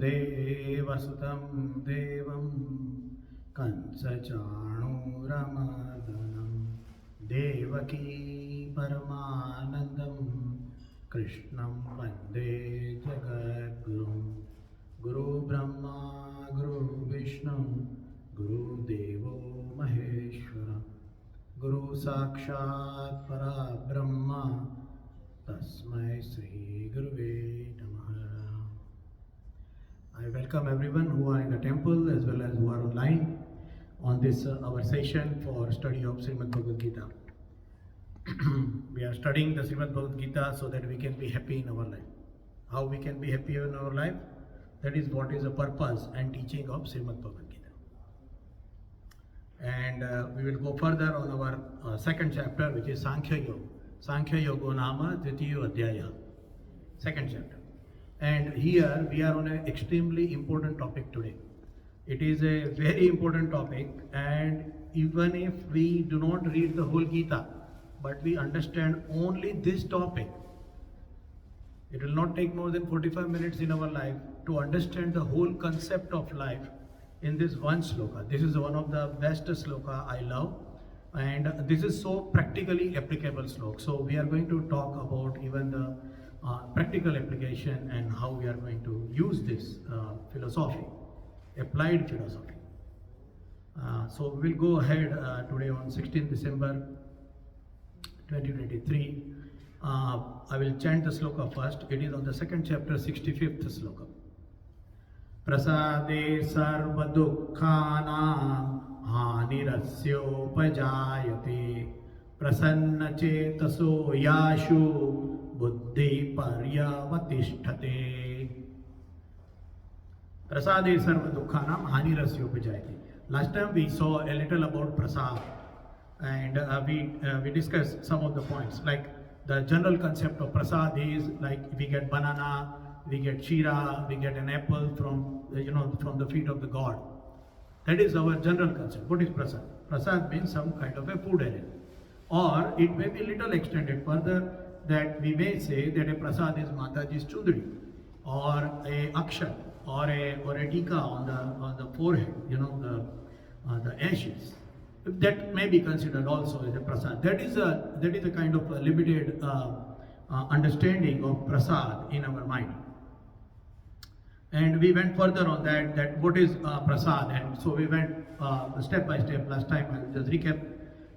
देवसुतं देवं कंसचाणूरमर्दनं देवकी परमानन्दं कृष्णं वन्दे जगद्गुरुं गुरुब्रह्मा गुरुविष्णु गुरुदेवो महेश्वर गुरु साक्षात् परब्रह्म तस्मै श्री गुरुवे नमः. I welcome everyone who are in the temple as well as who are online on this our session for study of Shrimad Bhagavad Gita. We are studying the Shrimad Bhagavad Gita so that we can be happy in our life. How we can be happy in our life? That is what is the purpose and teaching of Shrimad Bhagavad Gita. And we will go further on our second chapter, which is Sankhya Yoga. Sankhya Yoga Nama Dvitiyo Adhyaya. Second chapter. And here we are on an extremely important topic today. It is a very important topic, and even if we do not read the whole Gita, but we understand only this topic, it will not take more than 45 minutes in our life to understand the whole concept of life in this one sloka. This is one of the best sloka I love, and this is so practically applicable sloka. So we are going to talk about even the practical application and how we are going to use this philosophy, applied philosophy. So we will go ahead today on 16th December 2023. I will chant the sloka first. It is on the second chapter, 65th sloka. Prasade sarva dukkhanam hanirasyopajayate prasanna chetaso yashu buddhi paryavatishthate. Prasade sarva dukkhanam hanirasyopajayate. Last time we saw a little about prasad, and we discussed some of the points. Like the general concept of prasad is like we get banana, we get shira, we get an apple from the feet of the god. That is our general concept. What is prasad? Prasad means some kind of a food element, or it may be little extended further, that we may say that a prasad is Mataji's chundri, or a akshat, or a tika on the forehead, the ashes. That may be considered also as a prasad. That is a kind of a limited understanding of prasad in our mind. And we went further on that what is prasad, and so we went step by step. Last time I will just recap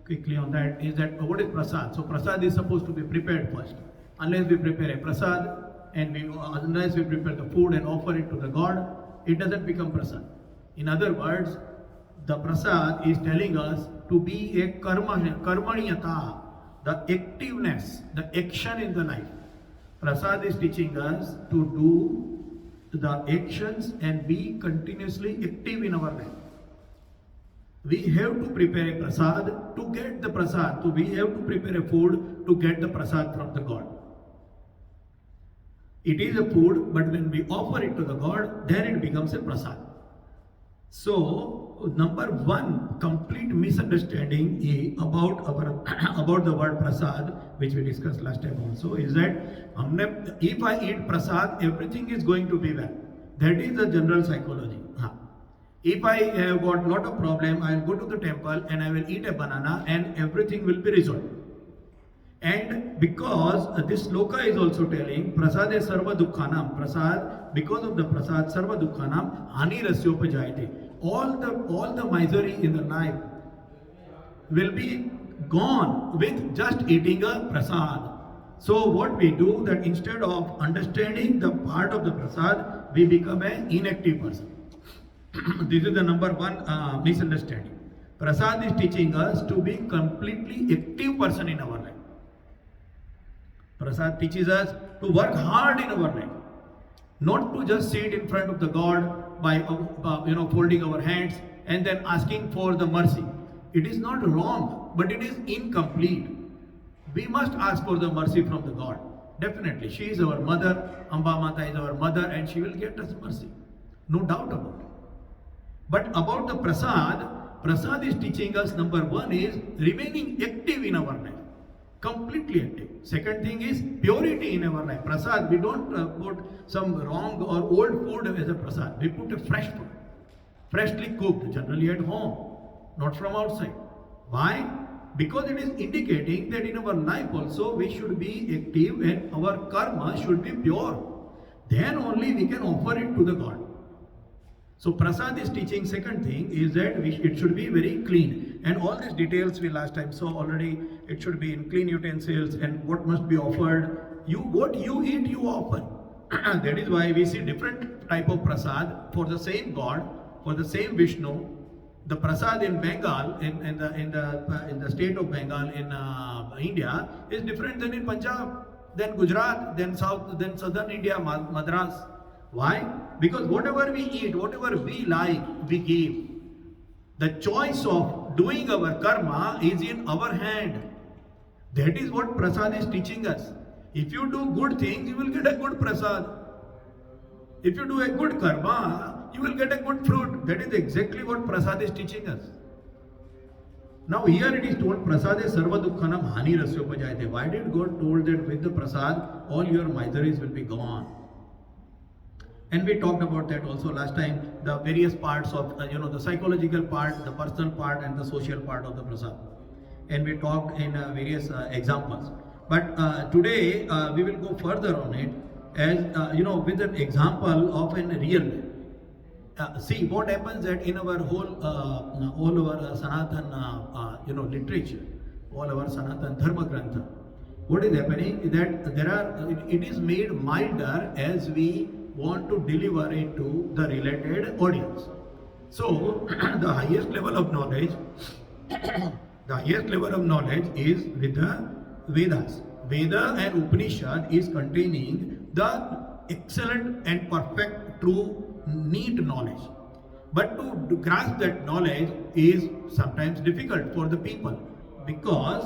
quickly on that. Is that what is prasad? So prasad is supposed to be prepared first. Unless we prepare a prasad and unless we prepare the food and offer it to the god, it doesn't become prasad. In other words, the prasad is telling us to be a karmaniyata, the activeness, the action in the life. Prasad is teaching us to do the actions and be continuously active in our life. We have to prepare a prasad to get the prasad. So we have to prepare a food to get the prasad from the god. It is a food, but when we offer it to the god, then it becomes a prasad. So number one complete misunderstanding about the word prasad, which we discussed last time also, is that if I eat prasad, everything is going to be well. That is the general psychology. If I have got lot of problem, I will go to the temple and I will eat a banana and everything will be resolved. And because this sloka is also telling prasade sarva dukkhanam, prasad, because of the prasad sarva dukkhanam hani rasyopajayate, all the misery in the life will be gone with just eating a prasad. So what we do, that instead of understanding the part of the prasad, we become an inactive person. This is the number one misunderstanding. Prasad is teaching us to be completely active person in our life. Prasad teaches us to work hard in our life, not to just sit in front of the god by folding our hands and then asking for the mercy. It is not wrong, but it is incomplete. We must ask for the mercy from the god. Definitely, she is our mother. Amba Mata is our mother, and she will get us mercy, no doubt about it. But about the prasad is teaching us, number one is remaining active in our life. Completely active. Second thing is purity in our life. Prasad, we don't put some wrong or old food as a prasad. We put a fresh food, freshly cooked, generally at home, not from outside. Why? Because it is indicating that in our life also we should be active and our karma should be pure. Then only we can offer it to the God. So Prasad is teaching second thing is that it should be very clean. And all these details we last time saw already. It should be in clean utensils and what must be offered. What you eat, you offer. That is why we see different type of Prasad for the same God, for the same Vishnu. The Prasad in Bengal, in the state of Bengal in India is different than in Punjab, than Gujarat, than southern India, Madras. Why? Because whatever we eat, whatever we like, we give. The choice of doing our karma is in our hand. That is what Prasad is teaching us. If you do good things, you will get a good Prasad. If you do a good karma, you will get a good fruit. That is exactly what Prasad is teaching us. Now here it is told, Prasade sarva dukkhanam hani rasyopajayate. Why did God told that with the Prasad, all your miseries will be gone? And we talked about that also last time, the various parts of, the psychological part, the personal part and the social part of the Prasad. And we talked in various examples. But today we will go further on it as, with an example of a real. See what happens that in our all our Sanatan, literature, all our Sanatan Dharma Grantha, what is happening is that it is made milder as we want to deliver it to the related audience. So the highest level of knowledge, is with the Vedas. Veda and Upanishad is containing the excellent and perfect, true, neat knowledge. But to grasp that knowledge is sometimes difficult for the people, because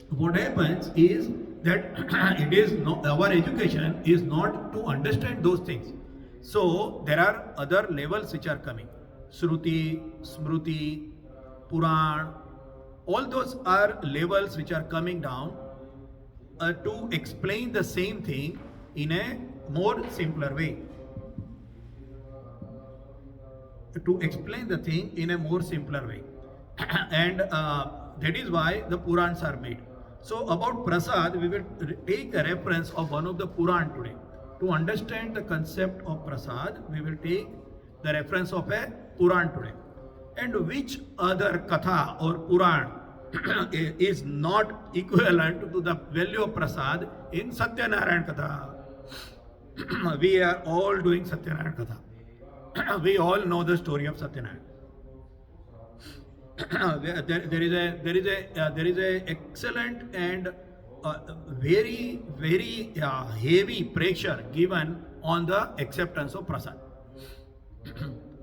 what happens is that it is not, our education is not to understand those things. So there are other levels which are coming. Shruti, Smruti, Puran, all those are levels which are coming down to explain the same thing in a more simpler way. To explain the thing in a more simpler way. And that is why the Purans are made. So about Prasad, we will take a reference of one of the Puran today. To understand the concept of Prasad, we will take the reference of a Puran today. And which other Katha or Puran is not equivalent to the value of Prasad in Satyanarayan Katha? We are all doing Satyanarayan Katha. We all know the story of Satyanarayan. There is a excellent and very heavy pressure given on the acceptance of Prasad.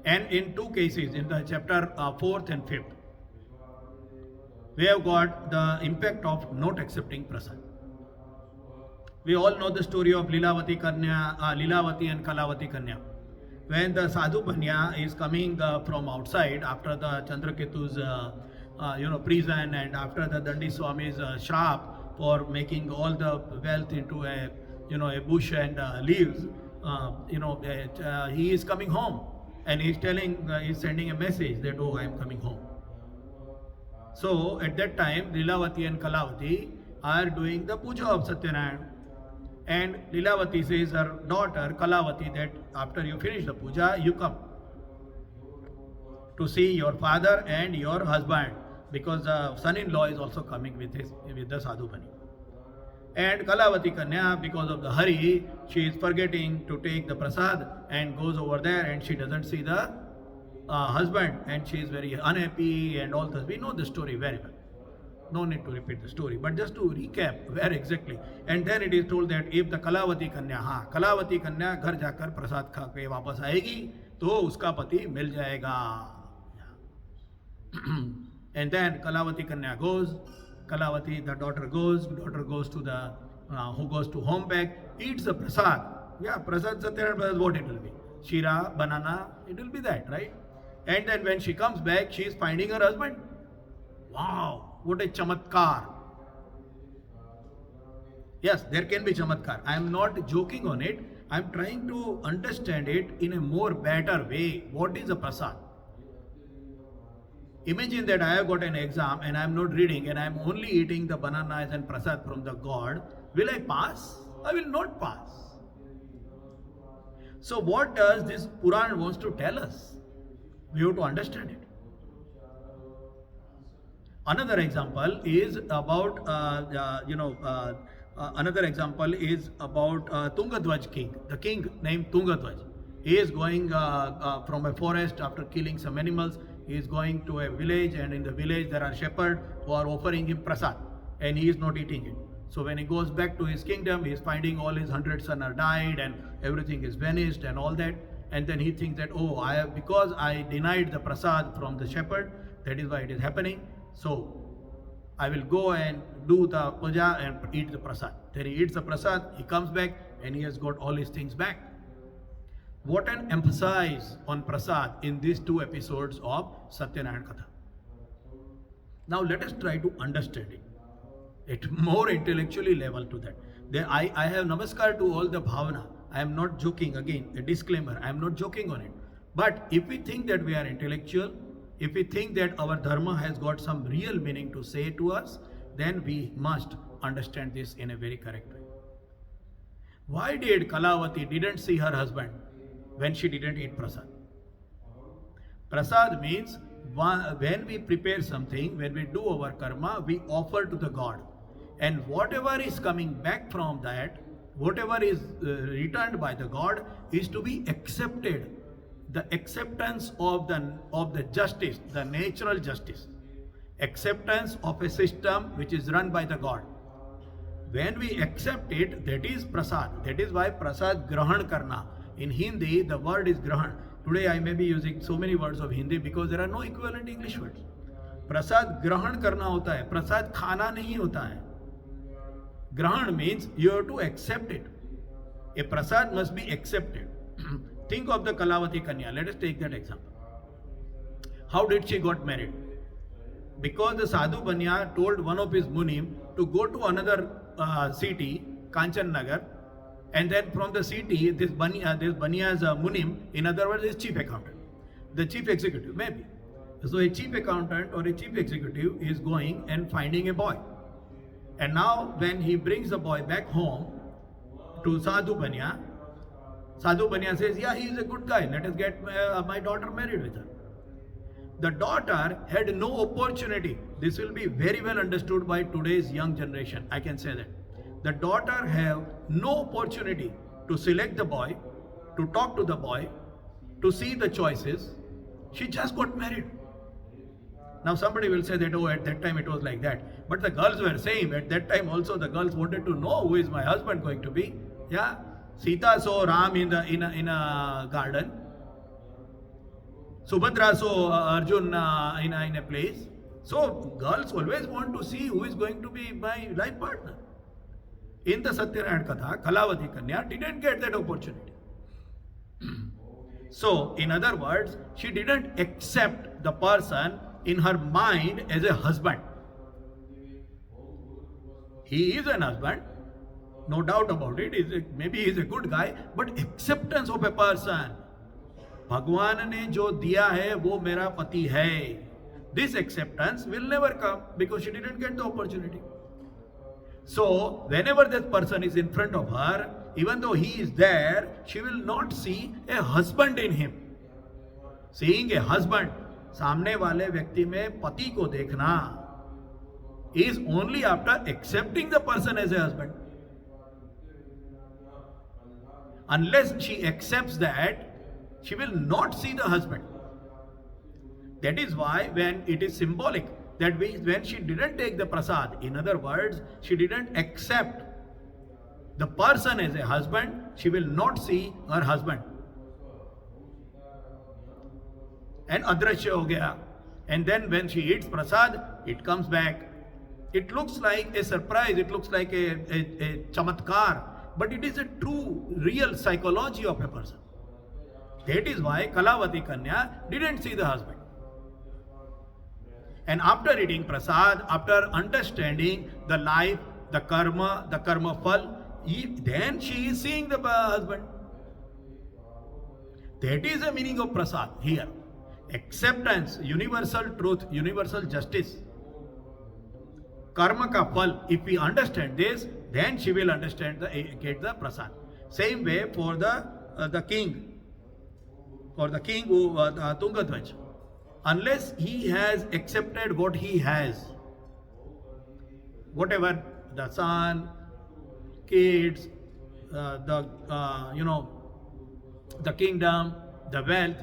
And in two cases, in the chapter 4th and 5th, we have got the impact of not accepting Prasad. We all know the story of Lilavati and Kalavati Kanya. When the Sadhu Banya is coming from outside after the Chandraketu's prison, and after the Dandi Swami's shrap for making all the wealth into a bush and leaves, he is coming home, and he's sending a message that, oh, I am coming home. So at that time, Lilavati and Kalavati are doing the puja of Satyanarayan. And Lilavati says her daughter Kalavati that after you finish the puja, you come to see your father and your husband, because the son-in-law is also coming with the Sadhu Bani. And Kalavati Kanya, because of the hurry, she is forgetting to take the prasad and goes over there, and she doesn't see the husband, and she is very unhappy and all this. We know the story very well. No need to repeat the story, but just to recap where exactly. And then it is told that if the Kalavati Kanya, Kalavati Kanya घर जाकर प्रसाद खा के वापस आएगी तो उसका पति मिल जाएगा. And then Kalavati Kanya goes, Kalavati, the daughter goes to the, who goes to home back, eats the prasad. Yeah, prasad Satyanarayan, what it will be? Shira, banana, it will be that, right? And then when she comes back, she is finding her husband. Wow, what a chamatkar. Yes, there can be chamatkar. I am not joking on it. I am trying to understand it in a more better way. What is a prasad? Imagine that I have got an exam and I am not reading and I am only eating the bananas and prasad from the God. Will I pass? I will not pass. So what does this Puran wants to tell us? We have to understand it. Another example is about another example is about Tungadhwaj king, the king named Tungadhwaj. He is going from a forest after killing some animals. He is going to a village, and in the village there are shepherds who are offering him prasad, and he is not eating it. So when he goes back to his kingdom, he is finding all his 100 sons are died and everything is vanished and all that. And then he thinks that, oh, because I denied the prasad from the shepherd, that is why it is happening. So I will go and do the puja and eat the prasad. Then he eats the prasad, he comes back and he has got all his things back. What an emphasis on prasad in these two episodes of Satyanarayan Katha. Now let us try to understand it. It more intellectually level to that. I have namaskar to all the bhavana. I am not joking, again, a disclaimer, I am not joking on it. But if we think that we are intellectual, if we think that our dharma has got some real meaning to say to us, then we must understand this in a very correct way. Why did Kalavati didn't see her husband when she didn't eat prasad? Prasad means when we prepare something, when we do our karma, we offer to the God. And whatever is coming back from that, whatever is returned by the God is to be accepted. The acceptance of the justice, the natural justice. Acceptance of a system which is run by the God. When we accept it, that is prasad. That is why prasad grahan karna. In Hindi, the word is grahan. Today I may be using so many words of Hindi because there are no equivalent English words. Prasad grahan karna hota hai. Prasad khana nahi hota hai. Grahan means you have to accept it. A prasad must be accepted. Think of the Kalavati Kanya. Let us take that example. How did she got married? Because the Sadhu Banya told one of his munim to go to another city, Kanchan Nagar, and then from the city, this Banya's munim, in other words, is chief accountant, the chief executive, maybe. So a chief accountant or a chief executive is going and finding a boy. And now when he brings the boy back home to Sadhu Banya says, yeah, he is a good guy, let us get my daughter married with her. The daughter had no opportunity. This will be very well understood by today's young generation, I can say that. The daughter have no opportunity to select the boy, to talk to the boy, to see the choices. She just got married. Now somebody will say that, oh, at that time it was like that. But the girls were saying, at that time also the girls wanted to know who is my husband going to be. Yeah, Sita saw Ram in a garden. Subhadra saw Arjun in a place. So girls always want to see who is going to be my life partner. In the Satyanarayan Katha, Kalavati Kanya didn't get that opportunity. So, in other words, she didn't accept the person in her mind as a husband. He is an husband, no doubt about it. Maybe he is a good guy, but acceptance of a person. भगवान ने जो दिया है वो मेरा पति है. This acceptance will never come because she didn't get the opportunity. So, whenever that person is in front of her, even though he is there, she will not see a husband in him. Seeing a husband, सामने वाले व्यक्ति में पति को देखना, is only after accepting the person as a husband. Unless she accepts that, she will not see the husband. That is why when it is symbolic, that when she didn't take the prasad, in other words, she didn't accept the person as a husband, she will not see her husband. And adrashya ho gaya. And then when she eats prasad, it comes back. It looks like a surprise, it looks like a chamatkar, but it is a true, real psychology of a person. That is why Kalavati Kanya didn't see the husband. And after eating prasad, after understanding the life the karma phal, then she is seeing the husband. That is the meaning of prasad here. Acceptance, universal truth, universal justice. Karma ka phal. If we understand this, then she will understand get the prasad. Same way for the king. For the king who Tungadhwaj. Unless he has accepted what he has, whatever the son, kids, the kingdom, the wealth,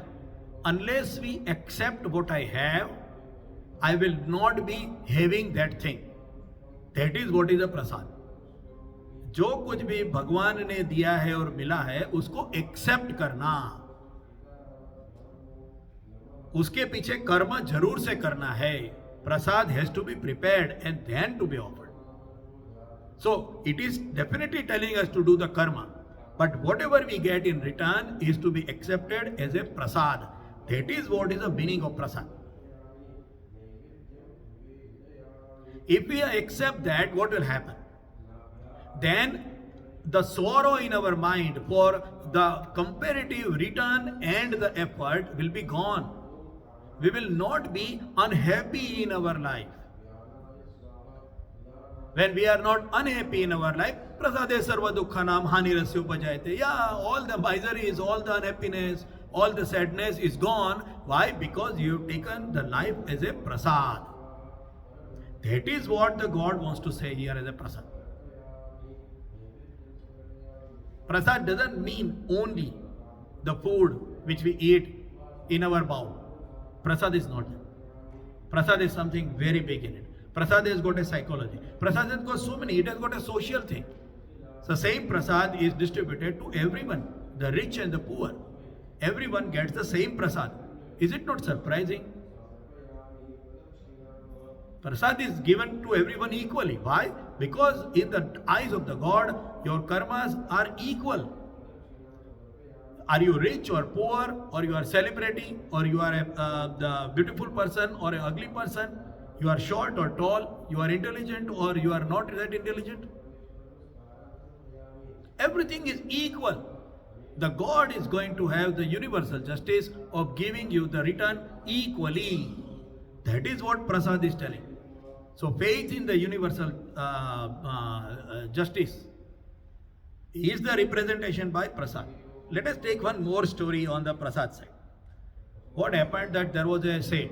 unless we accept what I have, I will not be having that thing. That is what is a prasad. जो कुछ भी भगवान ने दिया है और मिला है उसको एक्सेप्ट करना, उसके पीछे कर्म जरूर से करना है. Prasad has to be prepared and then to be offered. So it is definitely telling us to do the karma, but whatever we get in return is to be accepted as a prasad. That is what is the meaning of prasad. If we accept that, what will happen? Then the sorrow in our mind for the comparative return and the effort will be gone. We will not be unhappy in our life. When we are not unhappy in our life, prasade sarva dukkhanam hanirasya upajayate. Yeah, all the miseries, all the unhappiness, all the sadness is gone. Why? Because you have taken the life as a prasad. That is what the God wants to say here as a prasad. Prasad doesn't mean only the food which we eat in our bowl. Prasad is not that. Prasad is something very big in it. Prasad has got a psychology. Prasad has got so many. It has got a social thing. So same prasad is distributed to everyone, the rich and the poor. Everyone gets the same prasad. Is it not surprising? Prasad is given to everyone equally. Why? Because in the eyes of the God, your karmas are equal. Are you rich or poor, or you are celebrity, or you are the beautiful person or an ugly person? You are short or tall, you are intelligent or you are not that intelligent? Everything is equal. The God is going to have the universal justice of giving you the return equally. That is what Prasad is telling. So faith in the universal justice is the representation by Prasad. Let us take one more story on the Prasad side. What happened that there was a Seth,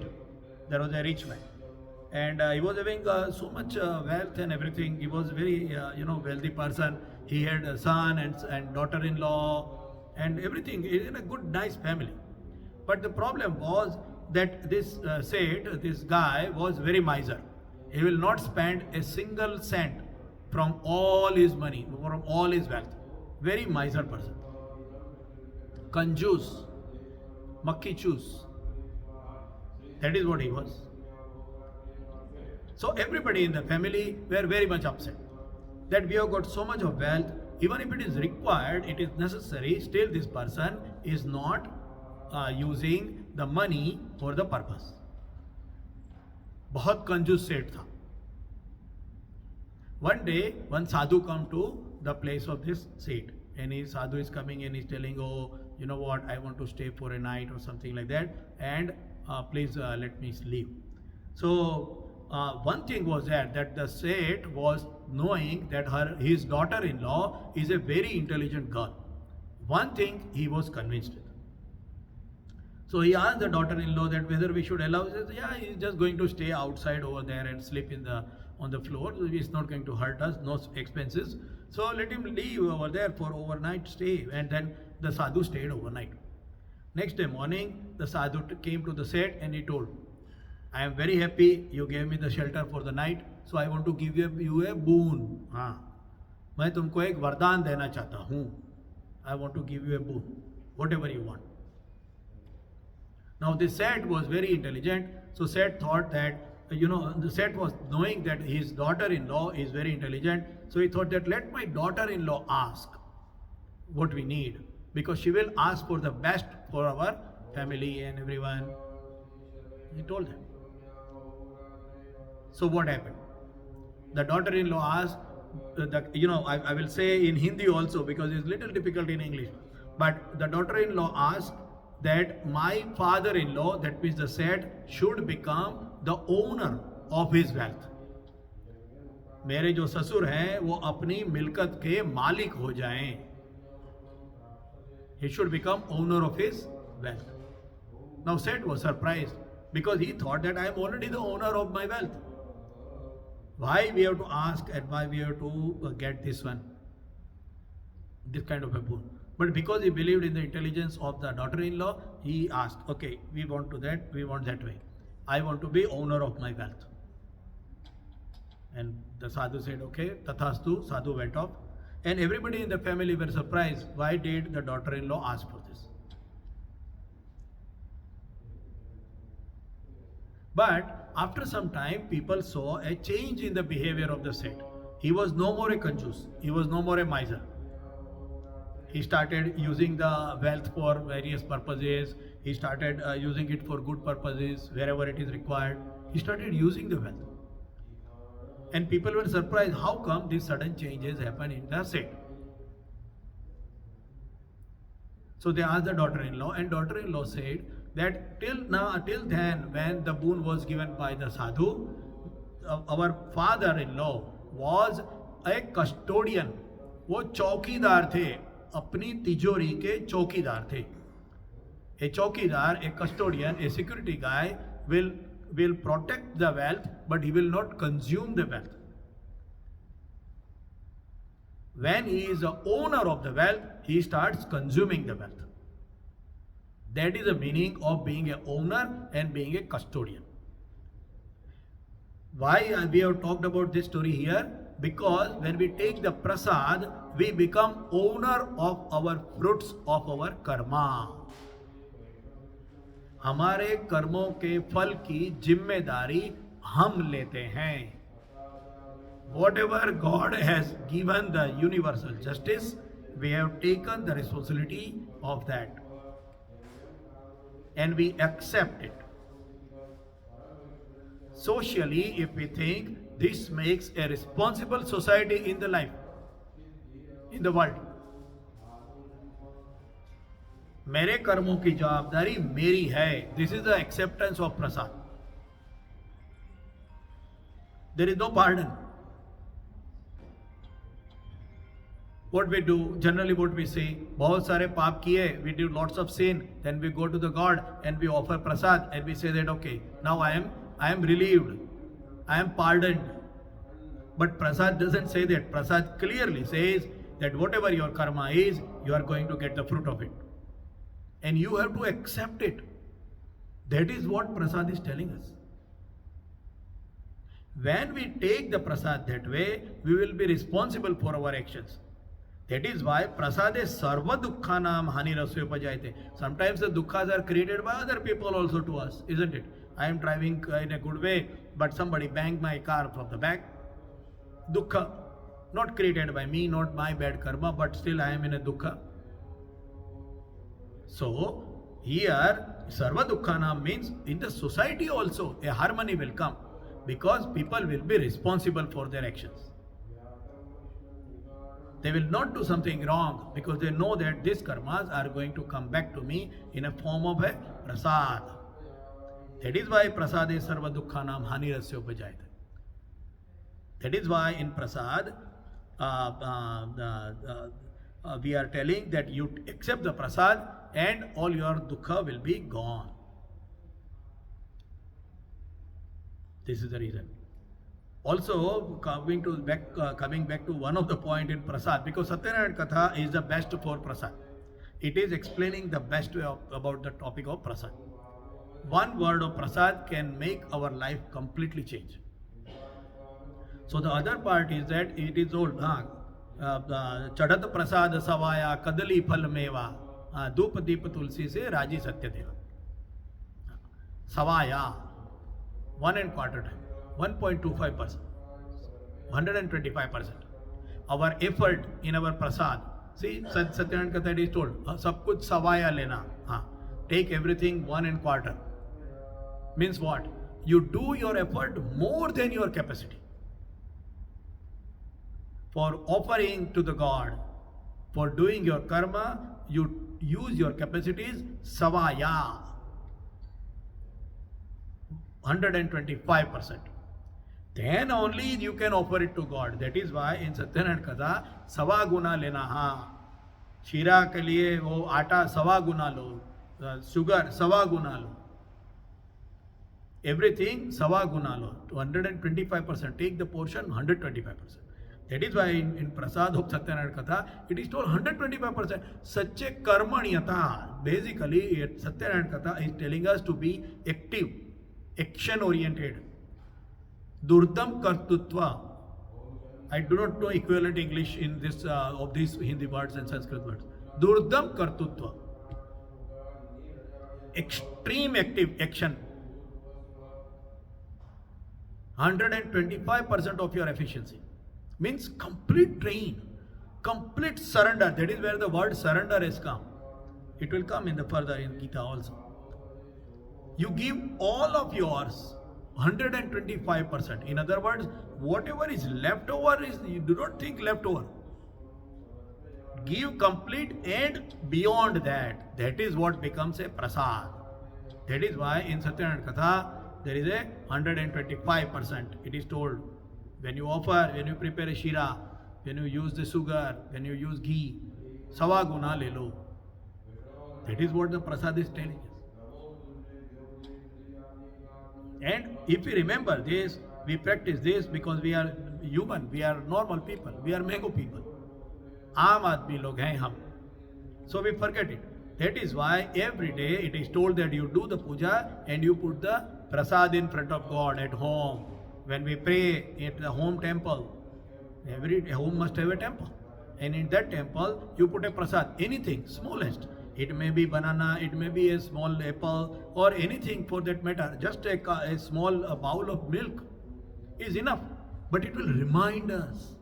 there was a rich man, and he was having so much wealth and everything. He was very wealthy person. He had a son and daughter-in-law and everything in a good nice family. But the problem was that this Seth, this guy was very miser. He will not spend a single cent from all his money, from all his wealth. Very miser person. Kanjus, makki chus. That is what he was. So everybody in the family were very much upset that we have got so much of wealth. Even if it is required, it is necessary, still this person is not using the money for the purpose. बहुत कंजूस सेठ था. One day, one sadhu come to the place of this Seth, and his sadhu is coming and he's telling, oh, you know what, I want to stay for a night or something like that, and please let me leave. So one thing was that the Seth was knowing that his daughter-in-law is a very intelligent girl. One thing he was convinced with. So he asked the daughter-in-law that whether we should allow. He says, yeah, he's just going to stay outside over there and sleep on the floor. So it's not going to hurt us, no expenses. So let him leave over there for overnight stay. And then the sadhu stayed overnight. Next day morning, the sadhu came to the Seth and he told, I am very happy you gave me the shelter for the night. So I want to give you a boon. मैं तुमको एक वरदान देना चाहता हूँ. I want to give you a boon, whatever you want. Now this Seth was very intelligent, so Seth thought that, the Seth was knowing that his daughter-in-law is very intelligent, so he thought that let my daughter-in-law ask what we need, because she will ask for the best for our family and everyone. He told them. So what happened? The daughter-in-law asked, I will say in Hindi also because it's little difficult in English. But the daughter-in-law asked that my father-in-law, that means the said, should become the owner of his wealth. मेरे जो ससुर हैं वो अपनी मिल्कत के मालिक हो जाएं. He should become owner of his wealth. Now Seth was surprised because he thought that I am already the owner of my wealth. Why we have to ask and why we have to get this kind of a boon? But because he believed in the intelligence of the daughter-in-law, he asked, okay, we want that way. I want to be owner of my wealth. And the sadhu said, okay, tathastu, sadhu went off. And everybody in the family were surprised. Why did the daughter-in-law ask for this? But after some time, people saw a change in the behavior of the Seth. He was no more a kanjus. He was no more a miser. He started using the wealth for various purposes. He started using it for good purposes wherever it is required. He started using the wealth. And people were surprised, how come these sudden changes happen in the Seth? So they asked the daughter-in-law, and daughter-in-law said that till then, when the boon was given by the sadhu, our father-in-law was a custodian. वो चौकीदार थे, अपनी तिजोरी के चौकीदार थे. A चौकीदार, a custodian, a security guy will protect the wealth, but he will not consume the wealth. When he is the owner of the wealth, he starts consuming the wealth. That is the meaning of being an owner and being a custodian. Why we have talked about this story here? Because when we take the prasad, we become owner of our fruits of our karma. हमारे कर्मों के फल की जिम्मेदारी हम लेते हैं. Whatever God has given the universal justice, we have taken the responsibility of that. And we accept it. Socially, if we think, this makes a responsible society in the life, in the world. मेरे कर्मों की जवाबदारी मेरी है. This is the acceptance of prasad. There is no pardon. What we do, generally what we say, बहुत सारे पाप किए, we do lots of sin, then we go to the God and we offer prasad and we say that okay, now I am relieved, I am pardoned. But prasad doesn't say that. Prasad clearly says that whatever your karma is, you are going to get the fruit of it. And you have to accept it. That is what prasad is telling us. When we take the prasad that way, we will be responsible for our actions. That is why prasade sarva dukkhanam hani rasyopajayate. Sometimes the dukkhas are created by other people also to us, isn't it? I am driving in a good way, but somebody banged my car from the back. Dukkha, not created by me, not my bad karma, but still I am in a dukkha. So, here, sarva dukkhanam means in the society also a harmony will come because people will be responsible for their actions. They will not do something wrong because they know that these karmas are going to come back to me in a form of a prasad. That is why prasade sarva dukkhanam hani rasyopajayate. That is why in prasad, we are telling that you accept the prasad and all your dukkha will be gone. This is the reason. Also, coming back to one of the point in prasad, because Satyanarayan Katha is the best for prasad. It is explaining the best way about the topic of prasad. One word of prasad can make our life completely change. So the other part is that it is old. Chadat prasad savaya kadali phal meva dup deep tulsi se raji satya deva. Savaya 1.25 time, 1.25%, 125%. Our effort in our prasad. See, Satyanarayan Katha is told, sab kuch savaya lena. Take everything 1.25. Means what? You do your effort more than your capacity. for offering to the God, for doing your karma, you use your capacities, savaya, 125%. Then only you can offer it to God. That is why in Satyanarayan Katha, सवा गुना लेना. हाँ, शीरा के लिए वो आटा सवा गुना लो, sugar सवा गुना लो, everything सवा गुना लो. 125%. Take the portion 125%. That is why in Prasad of Satyanarayan Katha, it is told 125%. Sache karmanyata. Basically, Satyanarayan Katha is telling us to be active, action oriented. Durdam kartutva. I do not know equivalent English in this of these Hindi words and Sanskrit words. Durdam kartutva. Extreme active action. 125% of your efficiency. Means complete drain, complete surrender. That is where the word surrender has come. It will come in the further in Gita also. You give all of yours, 125%. In other words, whatever is left over is, you do not think left over. Give complete and beyond that. That is what becomes a prasad. That is why in Satyanarayan Katha there is a 125%. It is told, when you offer, when you prepare a shira, when you use the sugar, when you use ghee, sawa guna le lo. That is what the prasad is telling us. And if we remember this, we practice this because we are human, we are normal people, we are mango people. Aam aadmi log hain hum. So we forget it. That is why every day it is told that you do the puja and you put the prasad in front of God at home. When we pray at the home temple, every home must have a temple. And in that temple, you put a prasad, anything, smallest. It may be banana, it may be a small apple, or anything for that matter. Just a small bowl of milk is enough. But it will remind us.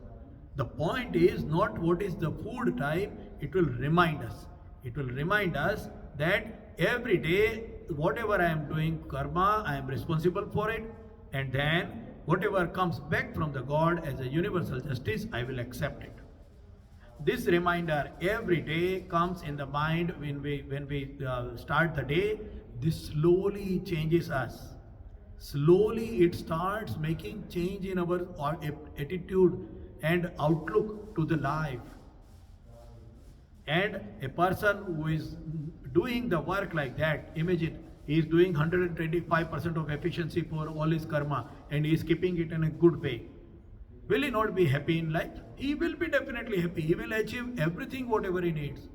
The point is not what is the food type, it will remind us. It will remind us that every day, whatever I am doing karma, I am responsible for it. And then, whatever comes back from the God as a universal justice, I will accept it. This reminder every day comes in the mind when we start the day. This slowly changes us. Slowly it starts making change in our attitude and outlook to the life. And a person who is doing the work like that, imagine, he is doing 125% of efficiency for all his karma and he is keeping it in a good way. Will he not be happy in life? He will be definitely happy. He will achieve everything whatever he needs.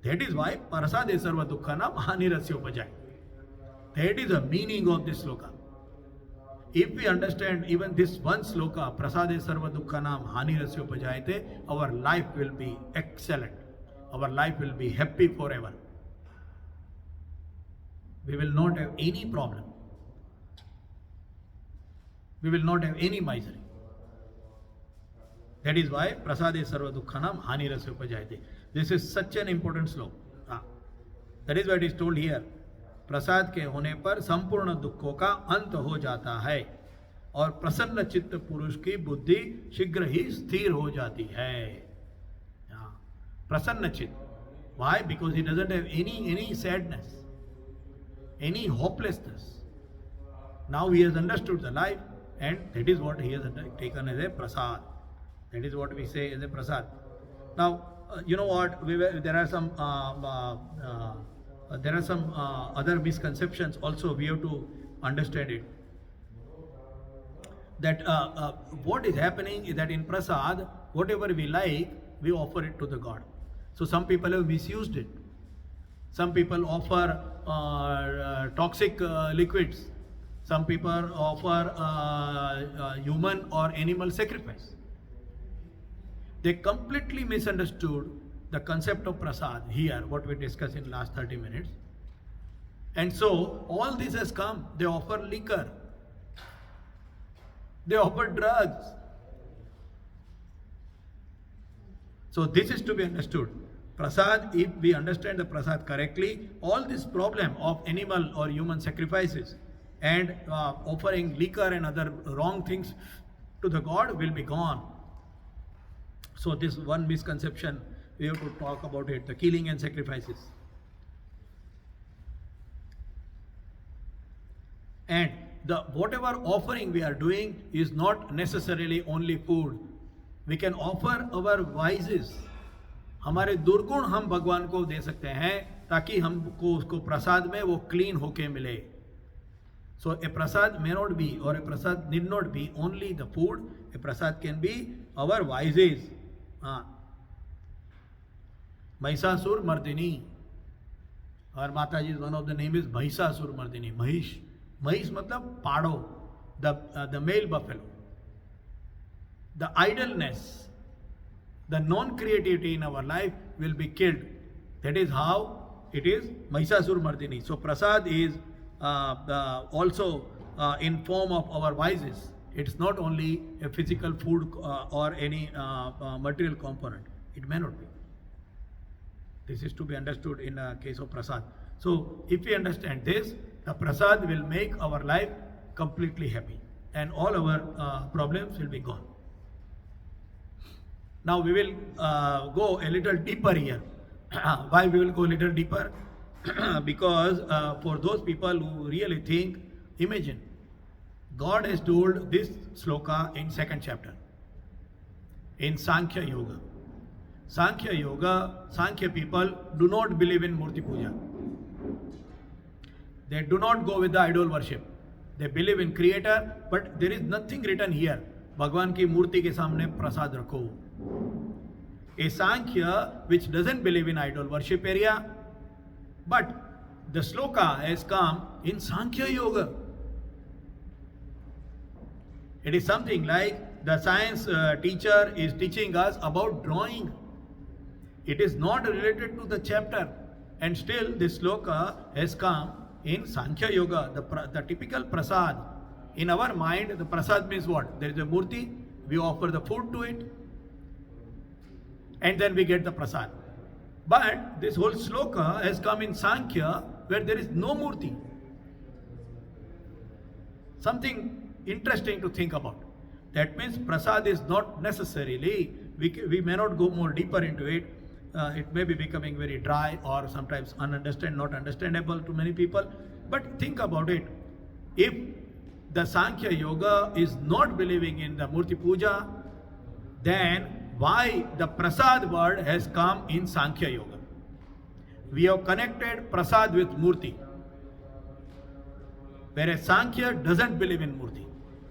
That is why Prasad e sarva dukkhanam hanirasya upajay. That is the meaning of this sloka. If we understand even this one sloka, Prasad e sarva dukkhanam hanirasya upajayate, our life will be excellent. Our life will be happy forever. We will not have any problem. We will not have any misery. That is why Prasade sarva dukkhanam hanirasya upajayate. This is such an important sloka. That is why it is told here. प्रसाद के होने पर संपूर्ण दुखों का अंत हो जाता है और प्रसन्न चित्त पुरुष की बुद्धि शीघ्र ही स्थिर हो जाती है. प्रसन्न चित्त. Why? Because he doesn't have any sadness, any hopelessness. Now he has understood the life, and that is what he has taken as a prasad. That is what we say as a prasad. Now, you know what? There are some other misconceptions also. We have to understand it. That what is happening is that in prasad, whatever we like, we offer it to the God. So some people have misused it. Some people offer toxic liquids. Some people offer human or animal sacrifice. They completely misunderstood the concept of prasad here, what we discussed in last 30 minutes. And so all this has come. They offer liquor. They offer drugs. So this is to be understood. Prasad, if we understand the prasad correctly, all this problem of animal or human sacrifices and offering liquor and other wrong things to the God will be gone. So this one misconception, we have to talk about it, the killing and sacrifices. And the whatever offering we are doing is not necessarily only food. We can offer our vices. हमारे दुर्गुण हम भगवान को दे सकते हैं ताकि हमको उसको प्रसाद में वो क्लीन होके मिले. So a prasad may not be, or a prasad need not be only the food. A prasad can be our vices. Mahisasur Mardini. Our Mataji's one of the name is Mahisasur Mardini. Mahish. Mahish matlab pado, the male buffalo. The idleness, the non-creativity in our life will be killed. That is how it is Mahisasur Mardini. So prasad is also in form of our vices. It's not only a physical food or any material component. It may not be. This is to be understood in a case of prasad. So if we understand this, the prasad will make our life completely happy and all our problems will be gone. Now we will go a little deeper here. Why we will go a little deeper? Because for those people who really think, imagine, God has told this sloka in 2nd chapter, in Sankhya Yoga. Sankhya Yoga, Sankhya people do not believe in Murti Puja. They do not go with the idol worship. They believe in Creator, but there is nothing written here. Bhagwan ki murti ke samne prasad rakho. A Sankhya which doesn't believe in idol worship area, but the sloka has come in Sankhya Yoga. It is something like the science teacher is teaching us about drawing. It is not related to the chapter, and still this sloka has come in Sankhya Yoga, the typical prasad. In our mind, the prasad means what? There is a murti, we offer the food to it, and then we get the prasad. But this whole sloka has come in Sankhya where there is no murti. Something interesting to think about. That means prasad is not necessarily, we may not go more deeper into it. It may be becoming very dry or sometimes not understandable to many people. But think about it. If the Sankhya Yoga is not believing in the Murti Puja, then why the prasad word has come in Sankhya Yoga? We have connected prasad with Murti, whereas Sankhya doesn't believe in Murti.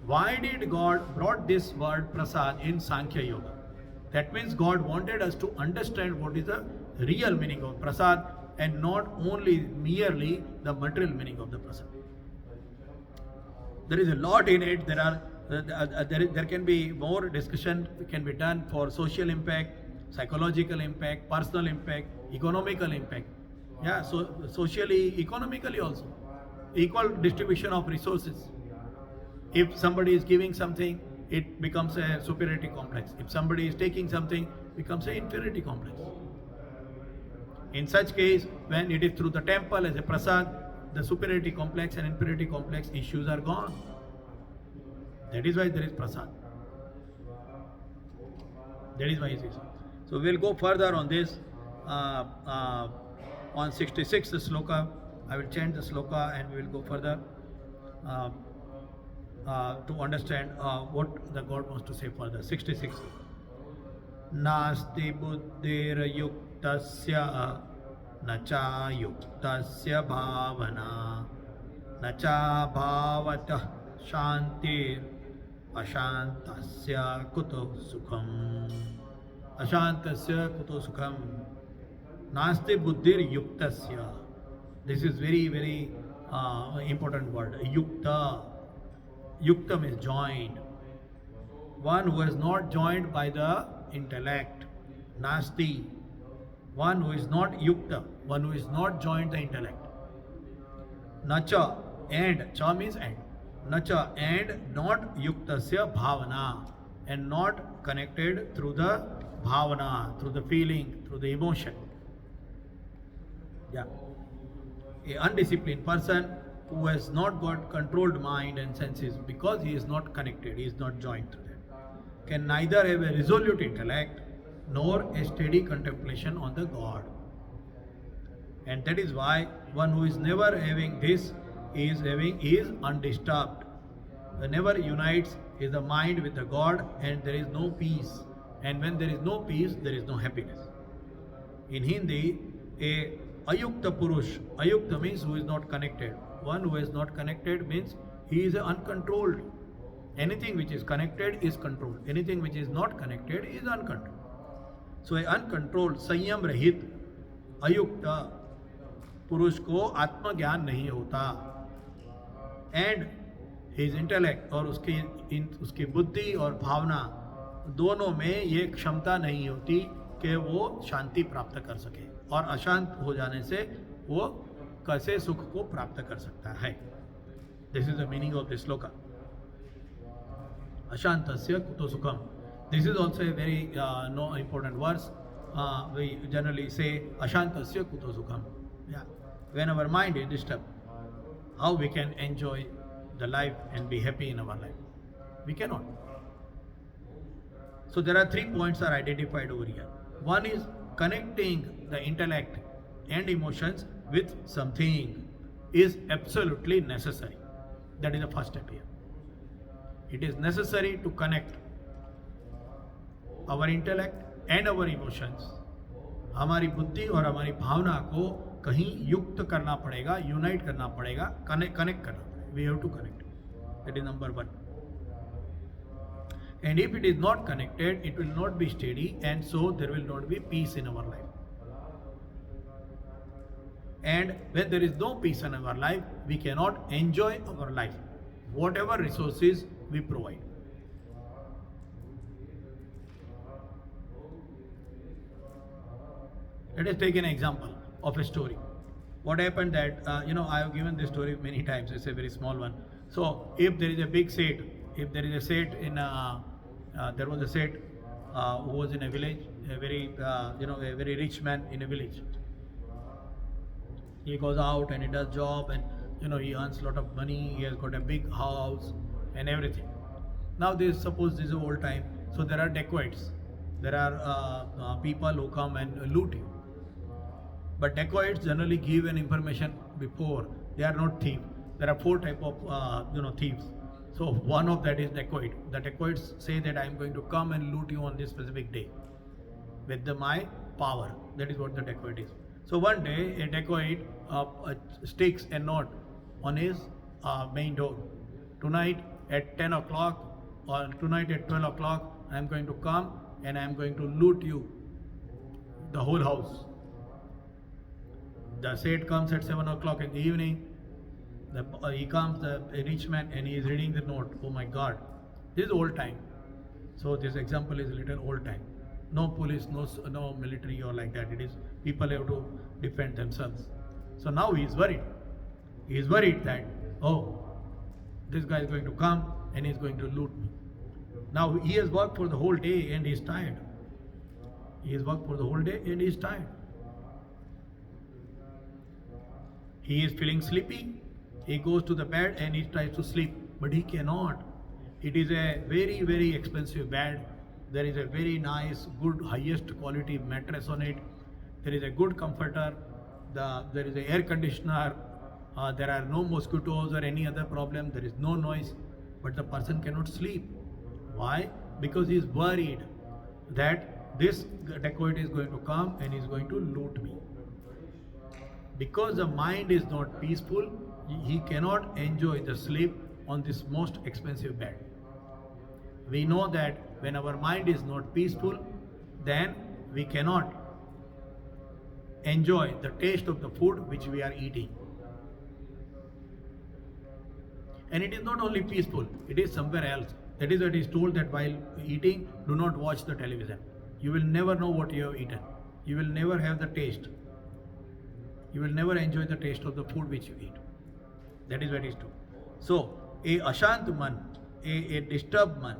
Why did God brought this word prasad in Sankhya Yoga? That means God wanted us to understand what is the real meaning of prasad and not only merely the material meaning of the prasad. There is a lot in it. There can be more discussion can be done for social impact, psychological impact, personal impact, economical impact. Yeah, so socially, economically also. Equal distribution of resources. If somebody is giving something, it becomes a superiority complex. If somebody is taking something, it becomes an inferiority complex. In such case, when it is through the temple as a prasad, the superiority complex and inferiority complex issues are gone. That is why there is prasad. That is why it is. So we will go further on this. On 66th sloka, I will chant the sloka and we will go further to understand what the God wants to say further. 66. Nasti buddhir yuktasya nacha yuktasya bhavana nacha bhavatah shantir ashantasya kuto sukham ashantasya kuto sukham nasti buddhir yuktasya. This is very, very important word. Yukta. Yuktam is joined. One who is not joined by the intellect. Nasti. One who is not yukta. One who is not joined the intellect. Nacha. And. Cha means and. Nacha. And not yuktasya bhavana. And not connected through the bhavana, through the feeling, through the emotion. Yeah. An undisciplined person who has not got controlled mind and senses because he is not connected, he is not joined to them, can neither have a resolute intellect nor a steady contemplation on the God. And that is why one who is never having this is undisturbed. Whenever unites is the mind with the God, and there is no peace. And when there is no peace, there is no happiness. In Hindi, a ayukta purush, ayukta means who is not connected. One who is not connected means he is uncontrolled. Anything which is connected is controlled. Anything which is not connected is uncontrolled. So a uncontrolled, संयम रहित, अयुक्त पुरुष को आत्मज्ञान नहीं होता. And his intellect और उसकी बुद्धि और भावना दोनों में ये क्षमता नहीं होती कि वो शांति प्राप्त कर सके, और अशांत हो जाने से वो कैसे सुख को प्राप्त कर सकता है. This is the meaning of this shloka. अशांतस्य कुतो सुखम. This is also a very important verse. We generally say Ashantasya kuto sukham. Yeah. When our mind is disturbed, how we can enjoy the life and be happy in our life? We cannot. So there are 3 points are identified over here. One is connecting the intellect and emotions with something is absolutely necessary. That is the first step here. It is necessary to connect our intellect and our emotions. हमारी बुद्धि और हमारी भावना को कहीं युक्त करना पड़ेगा, unite करना पड़ेगा, कनेक्ट करना पड़ेगा. We have to connect. That is number 1. And if it is not connected, it will not be steady, and so there will not be peace in our life. And when there is no peace in our life, we cannot enjoy our life, whatever resources we provide. Let us take an example of a story. What happened that, I have given this story many times, it's a very small one. So, if there is a big Seth, if there is a Seth there was a Seth who was in a village, a very rich man in a village. He goes out and he does job, and he earns a lot of money, he has got a big house and everything. Now suppose this is old time, so there are dacoits. There are people who come and loot you. But dacoits generally give an information before. They are not thieves. There are 4 type of thieves. So one of that is dacoit. The dacoits say that I am going to come and loot you on this specific day with my power. That is what the dacoit is. So one day a dacoit sticks a note on his main door. Tonight at 10 o'clock or tonight at 12 o'clock I am going to come and I am going to loot you, the whole house. The Seth comes at 7 o'clock in the evening. He comes, the rich man, and he is reading the note. Oh my God, this is old time. So this example is a little old time. No police, no military or like that. It is people have to defend themselves. So now he is worried. He is worried that, this guy is going to come and he is going to loot me. Now he has worked for the whole day and he is tired. He has worked for the whole day and he is tired. He is feeling sleepy. He goes to the bed and he tries to sleep, but he cannot. It is a very, very expensive bed. There is a very nice, good, highest quality mattress on it. There is a good comforter. There is an air conditioner. There are no mosquitoes or any other problem. There is no noise, but the person cannot sleep. Why? Because he is worried that this dacoit is going to come and he is going to loot me. Because the mind is not peaceful, he cannot enjoy the sleep on this most expensive bed. We know that when our mind is not peaceful, then we cannot enjoy the taste of the food which we are eating. And it is not only peaceful, it is somewhere else. That is what is told, that while eating, do not watch the television. You will never know what you have eaten. You will never have the taste. You will never enjoy the taste of the food which you eat. That is what is true. So, a ashant man, a disturbed man,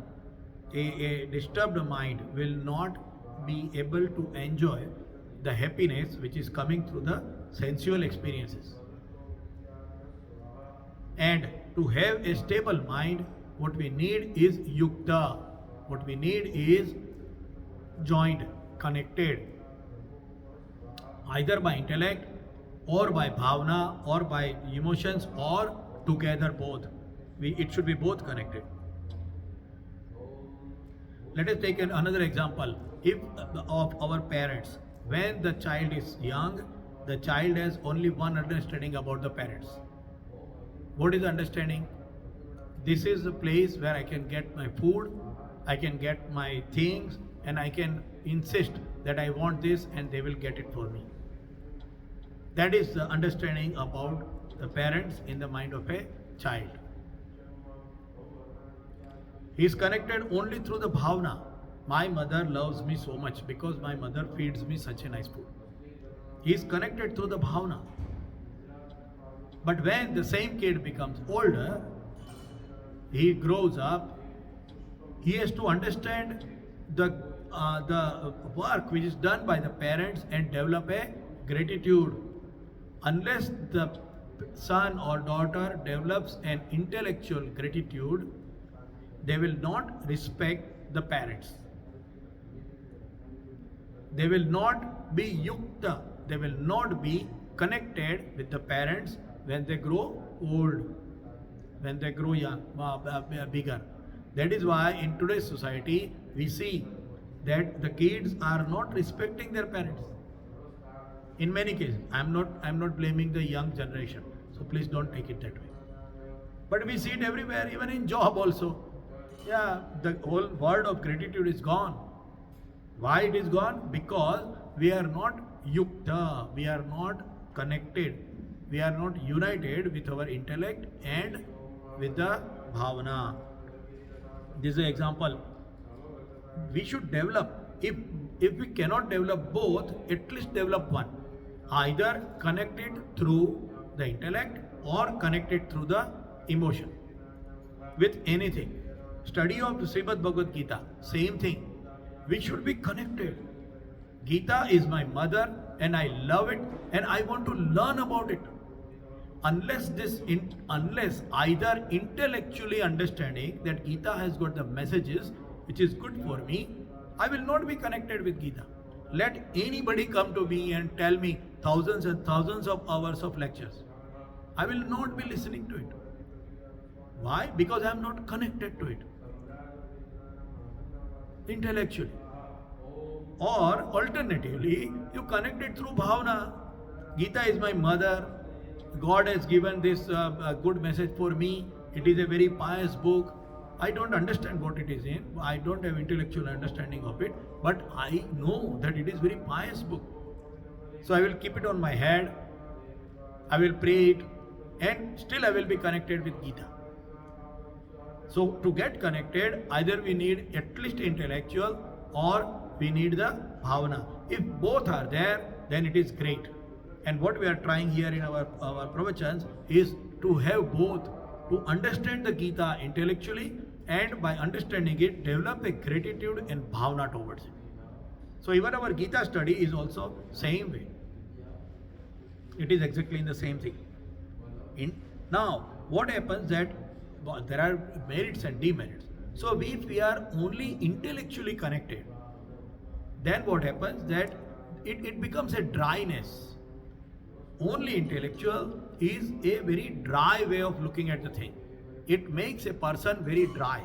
a disturbed mind will not be able to enjoy the happiness which is coming through the sensual experiences. And to have a stable mind, what we need is yukta. What we need is joined. connected either by intellect or by bhavana or by emotions or together both. It should be both connected. Let us take another example. If of our parents, when the child is young, the child has only one understanding about the parents. What is the understanding? This is the place where I can get my food, I can get my things, and I can insist that I want this and they will get it for me. That is the understanding about the parents in the mind of a child. He is connected only through the bhavana. My mother loves me so much because my mother feeds me such a nice food. He is connected through the bhavana. But when the same kid becomes older, he grows up, he has to understand the work which is done by the parents and develop a gratitude. Unless the son or daughter develops an intellectual gratitude, they will not respect the parents. They will not be yukta, they will not be connected with the parents when they grow old, when they grow young, bigger. That is why in today's society we see that the kids are not respecting their parents. In many cases, I'm not blaming the young generation, so please don't take it that way. But we see it everywhere, even in job also. Yeah, the whole word of gratitude is gone. Why it is gone? Because we are not yukta, we are not connected, we are not united with our intellect and with the bhavana. This is an example. We should develop, if we cannot develop both, at least develop one. Either connected through the intellect or connected through the emotion. With anything. Study of the Shrimad Bhagavad Gita, same thing. We should be connected. Gita is my mother and I love it and I want to learn about it. Unless either intellectually understanding that Gita has got the messages which is good for me, I will not be connected with Gita. Let anybody come to me and tell me thousands and thousands of hours of lectures. I will not be listening to it. Why? Because I am not connected to it intellectually. Or alternatively, you connect it through bhavana. Gita is my mother. God has given this good message for me. It is a very pious book. I don't understand what it is in. I don't have intellectual understanding of it. But I know that it is very pious book. So I will keep it on my head. I will pray it. And still I will be connected with Gita. So to get connected, either we need at least intellectual or we need the bhavana. If both are there, then it is great. And what we are trying here in our pravachans is to have both, to understand the Gita intellectually and by understanding it, develop a gratitude and bhavana towards it. So even our Gita study is also same way. It is exactly in the same thing. Now, what happens that there are merits and demerits. So if we are only intellectually connected, then what happens that it becomes a dryness. Only intellectual is a very dry way of looking at the thing. It makes a person very dry.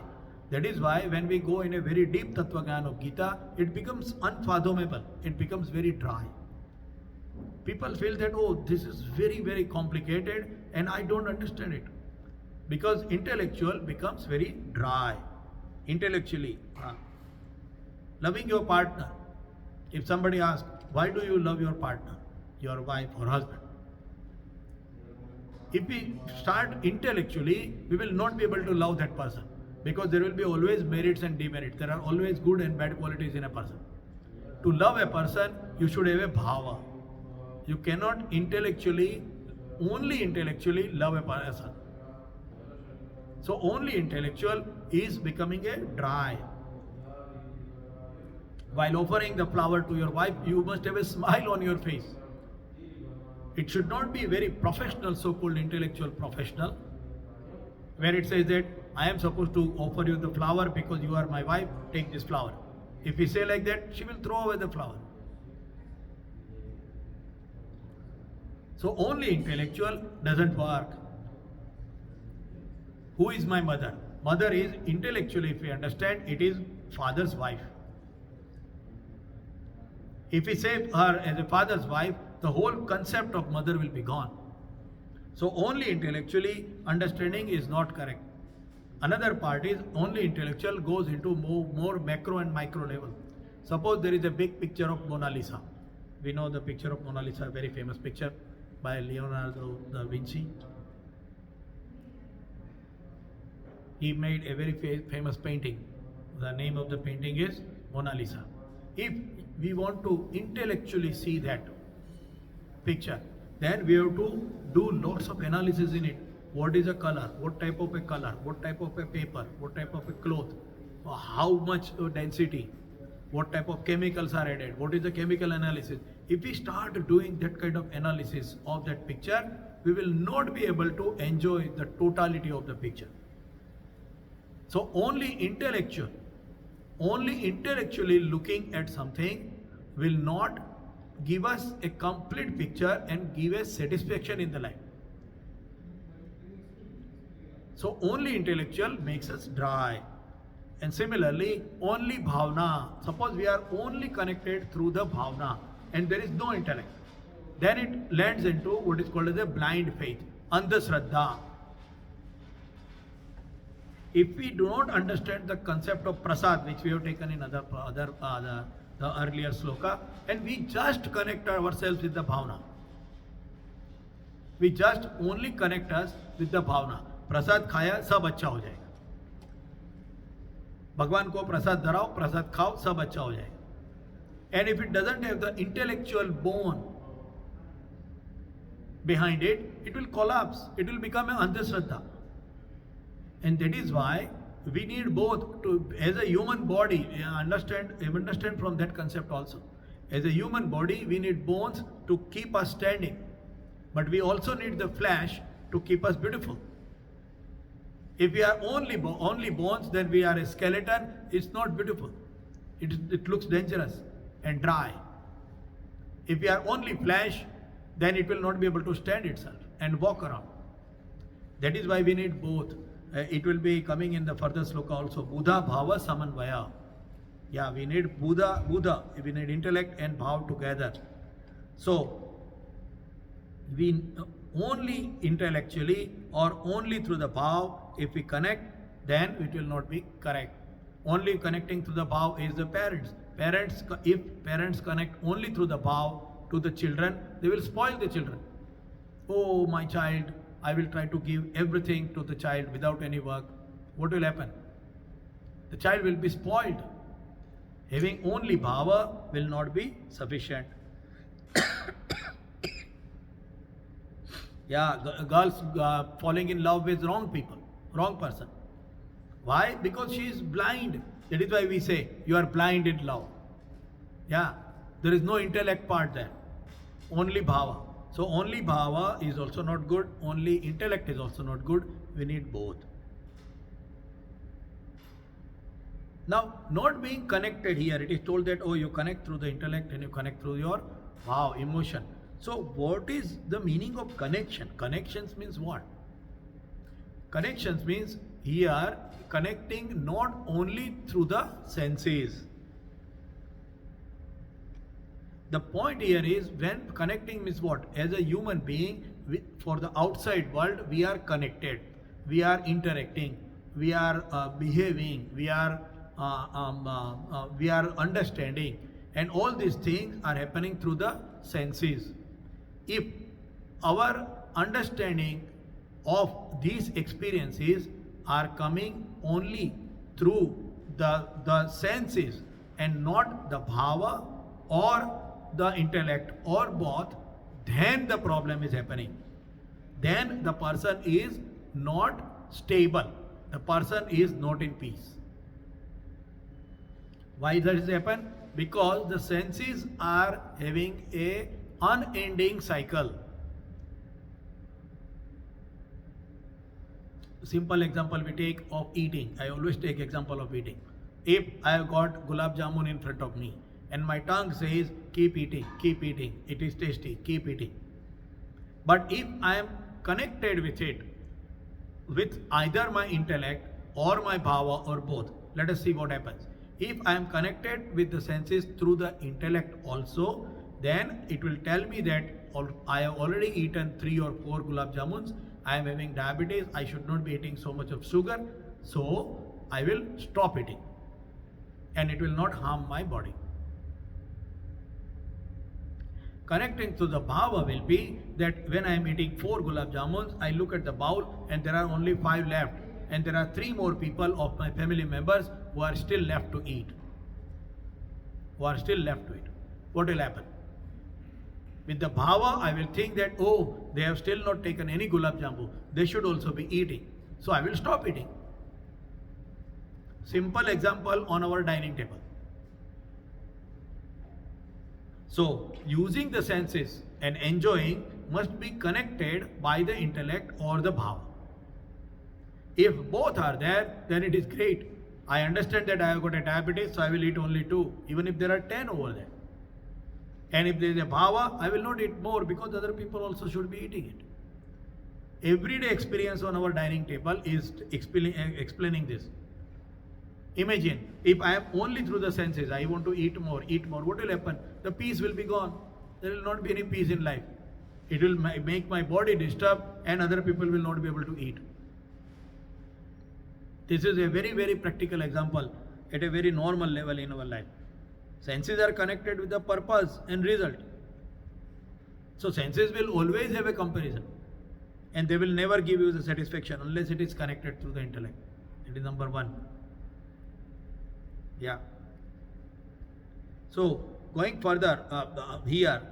That is why when we go in a very deep Tattva-gyan of Gita, it becomes unfathomable. It becomes very dry. People feel that, oh, this is very, very complicated and I don't understand it. Because intellectual becomes very dry. Intellectually. Loving your partner. If somebody asks, why do you love your partner, your wife or husband? If we start intellectually, we will not be able to love that person. Because there will be always merits and demerits. There are always good and bad qualities in a person. To love a person, you should have a bhava. You cannot only intellectually love a person. So only intellectual is becoming a dry. While offering the flower to your wife, you must have a smile on your face. It should not be very professional, so-called intellectual professional, where it says that I am supposed to offer you the flower because you are my wife, take this flower. If we say like that, she will throw away the flower. So only intellectual doesn't work. Who is my mother? Mother is intellectually, if we understand, it is father's wife. If we say her as a father's wife, the whole concept of mother will be gone. So only intellectually understanding is not correct. Another part is only intellectual goes into more macro and micro level. Suppose there is a big picture of Mona Lisa. We know the picture of Mona Lisa, very famous picture by Leonardo da Vinci. He made a very famous painting. The name of the painting is Mona Lisa. If we want to intellectually see that picture, then we have to do lots of analysis in it. What is a color? What type of a color? What type of a paper? What type of a cloth? How much density? What type of chemicals are added? What is the chemical analysis? If we start doing that kind of analysis of that picture, we will not be able to enjoy the totality of the picture. So only intellectually looking at something will not give us a complete picture and give us satisfaction in the life. So only intellectual makes us dry. And similarly, only bhavna. Suppose we are only connected through the bhavna and there is no intellect. Then it lands into what is called as a blind faith, andhashraddha. If we do not understand the concept of prasad, which we have taken in the earlier sloka, and we just connect ourselves with the bhavna. We just only connect us with the bhavna. प्रसाद खाया सब अच्छा हो जाएगा. भगवान को प्रसाद धराओ, प्रसाद खाओ, सब अच्छा हो जाएगा. And if it doesn't have the intellectual bone behind it, it will collapse. It will become an andhashraddha. And that is why we need both to, as a human body, understand from that concept also. As a human body, we need bones to keep us standing. But we also need the flesh to keep us beautiful. If we are only bones, then we are a skeleton. It's not beautiful. It looks dangerous and dry. If we are only flesh, then it will not be able to stand itself and walk around. That is why we need both. It will be coming in the further sloka also. Buddha bhava samanvaya. Yeah, we need Buddha. We need intellect and bhav together. So, we only intellectually or only through the bhav, if we connect, then it will not be correct. Only connecting through the bhav is the parents. If parents connect only through the bhav to the children, they will spoil the children. Oh, my child, I will try to give everything to the child without any work. What will happen? The child will be spoiled. Having only bhava will not be sufficient. Yeah, girls falling in love with wrong person. Why? Because she is blind. That is why we say, you are blind in love. Yeah, there is no intellect part there. Only bhava. So only bhava is also not good. Only intellect is also not good. We need both. Now, not being connected here, it is told that, oh, you connect through the intellect and you connect through your bhav, emotion. So what is the meaning of connection? Connections means what? Connections means here connecting not only through the senses. The point here is when connecting means what? As a human being, for the outside world, we are connected. We are interacting. We are behaving. We are understanding. And all these things are happening through the senses. If our understanding of these experiences are coming only through the senses and not the bhava or the intellect or both, then the problem is happening. Then the person is not stable. The person is not in peace. Why does this happen? Because the senses are having a unending cycle. Simple example we take of eating. I always take example of eating. If I have got gulab jamun in front of me and my tongue says, keep eating, it is tasty, keep eating. But if I am connected with it, with either my intellect or my bhava or both, let us see what happens. If I am connected with the senses through the intellect also, then it will tell me that I have already eaten 3 or 4 gulab jamuns, I am having diabetes, I should not be eating so much of sugar, so I will stop eating and it will not harm my body. Connecting to the bhava will be that when I am eating 4 gulab jamuns, I look at the bowl and there are only 5 left, and there are 3 more people of my family members who are still left to eat. What will happen? With the bhava, I will think that, oh, they have still not taken any gulab jamun, they should also be eating. So I will stop eating. Simple example on our dining table. So, using the senses and enjoying must be connected by the intellect or the bhava. If both are there, then it is great. I understand that I have got a diabetes, so I will eat only 2, even if there are 10 over there. And if there is a bhava, I will not eat more because other people also should be eating it. Everyday experience on our dining table is explaining this. Imagine, if I am only through the senses, I want to eat more, what will happen? The peace will be gone. There will not be any peace in life. It will make my body disturbed and other people will not be able to eat. This is a very, very practical example at a very normal level in our life. Senses are connected with the purpose and result. So senses will always have a comparison and they will never give you the satisfaction unless it is connected through the intellect. That is number 1. Yeah. So going further here,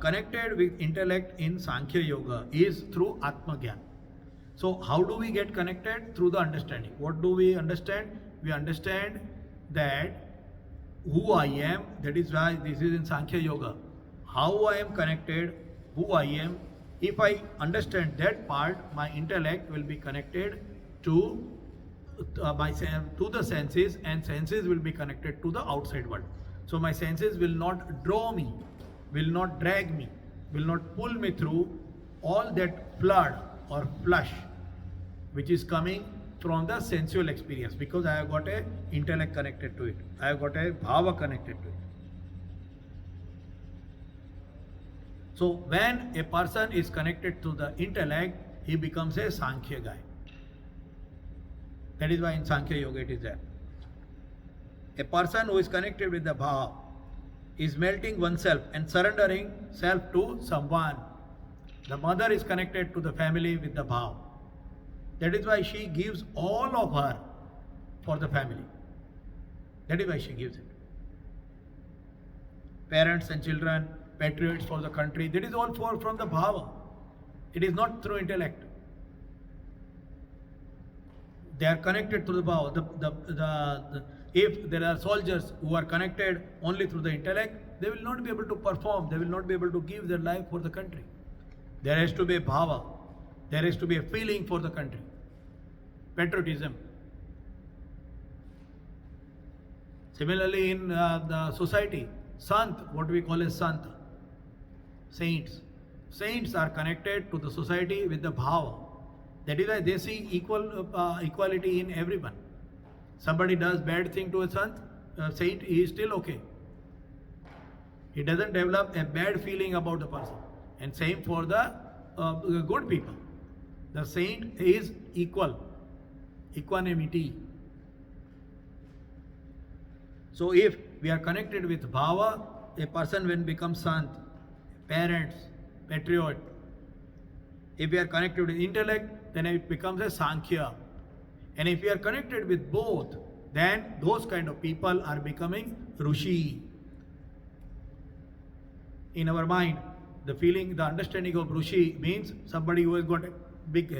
connected with intellect in Sankhya Yoga is through Atma Gyan. So how do we get connected? Through the understanding. What do we understand? We understand that who I am, that is why this is in Sankhya Yoga. How I am connected, who I am. If I understand that part, my intellect will be connected to the senses, and senses will be connected to the outside world. So my senses will not draw me, will not drag me, will not pull me through all that flood or flush which is coming from the sensual experience, because I have got a intellect connected to it, I have got a bhava connected to it. So when a person is connected to the intellect, he becomes a Sankhya guy. That is why in Sankhya Yoga it is there. A person who is connected with the bhava is melting oneself and surrendering self to someone. The mother is connected to the family with the bhava. That is why she gives all of her for the family. That is why she gives it. Parents and children, patriots for the country, that is all from the bhava. It is not through intellect. They are connected through the bhava. If there are soldiers who are connected only through the intellect, they will not be able to perform, they will not be able to give their life for the country. There has to be a bhava, there has to be a feeling for the country. Patriotism. Similarly in the society, Sant, what we call as Sant, saints. Saints are connected to the society with the bhava. That is why they see equality in everyone. Somebody does bad thing to a saint, he is still okay. He doesn't develop a bad feeling about the person. And same for the good people. The saint is equal, equanimity. So if we are connected with bhava, a person when becomes sant, parents, patriot. If we are connected with intellect, then it becomes a Sankhya. And if we are connected with both, then those kind of people are becoming Rishi. In our mind, the feeling, the understanding of Rishi means somebody who has got a big,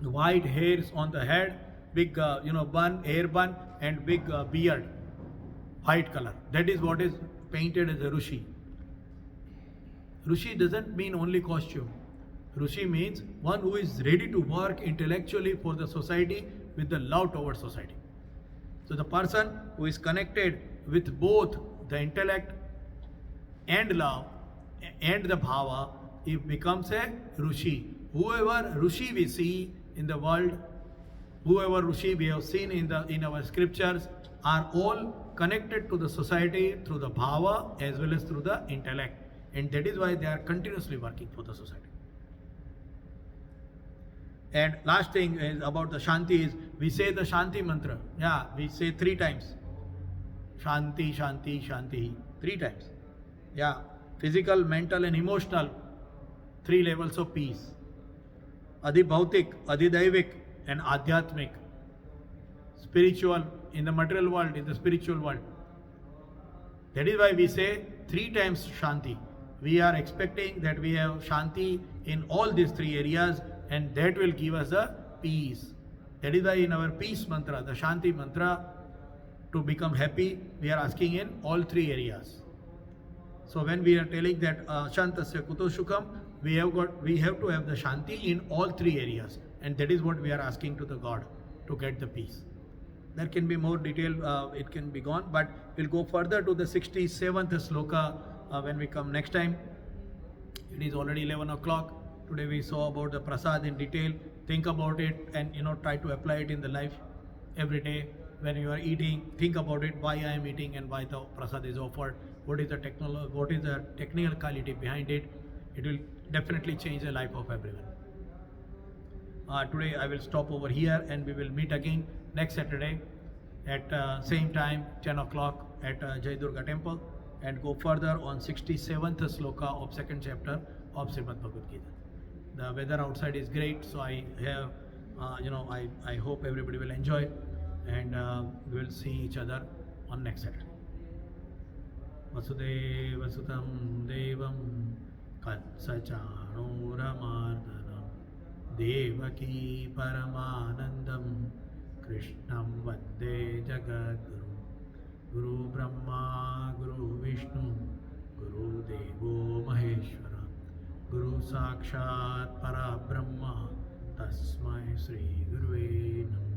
white hairs on the head, big, hair bun, and big beard, white color. That is what is painted as a Rishi. Rishi doesn't mean only costume. Rishi means one who is ready to work intellectually for the society with the love towards society. So the person who is connected with both the intellect and love and the bhava, he becomes a Rishi. Whoever Rishi we see in the world, whoever Rishi we have seen in our scriptures, are all connected to the society through the bhava as well as through the intellect. And that is why they are continuously working for the society. And last thing is about the Shanti is, we say the Shanti mantra. Yeah, we say 3 times. Shanti, Shanti, Shanti. 3 times. Yeah, physical, mental and emotional. 3 levels of peace. Adhibhautik, Adhidaivik and Adhyatmik. Spiritual in the material world, in the spiritual world. That is why we say 3 times Shanti. We are expecting that we have Shanti in all these 3 areas, and that will give us a peace. That is why in our peace mantra, the Shanti mantra, to become happy, we are asking in all 3 areas. So when we are telling that Shantasya Kuto Shukam, we have to have the Shanti in all 3 areas, and that is what we are asking to the God, to get the peace. There can be more detail, it can be gone, but we'll go further to the 67th sloka when we come next time. It is already 11 o'clock. Today we saw about the Prasad in detail. Think about it and try to apply it in the life every day. When you are eating, think about it, why I am eating and why the Prasad is offered. What is the technical quality behind it. It will definitely change the life of everyone. Today I will stop over here, and we will meet again next Saturday at same time, 10 o'clock at Durga temple, and go further on 67th sloka of 2nd chapter of Shrimad Bhagavad Gita. The weather outside is great, so I have, I hope everybody will enjoy, and we will see each other on next Saturday. Vasudeva Sutam Devam Katsachanuramardanam Devaki Paramanandam Krishnam Vande Jagadguru. Guru Brahma, Guru Vishnu, Guru Devo Maheshwara, Guru Sakshat Parabrahma, Tasmai Sri Guruve Namah.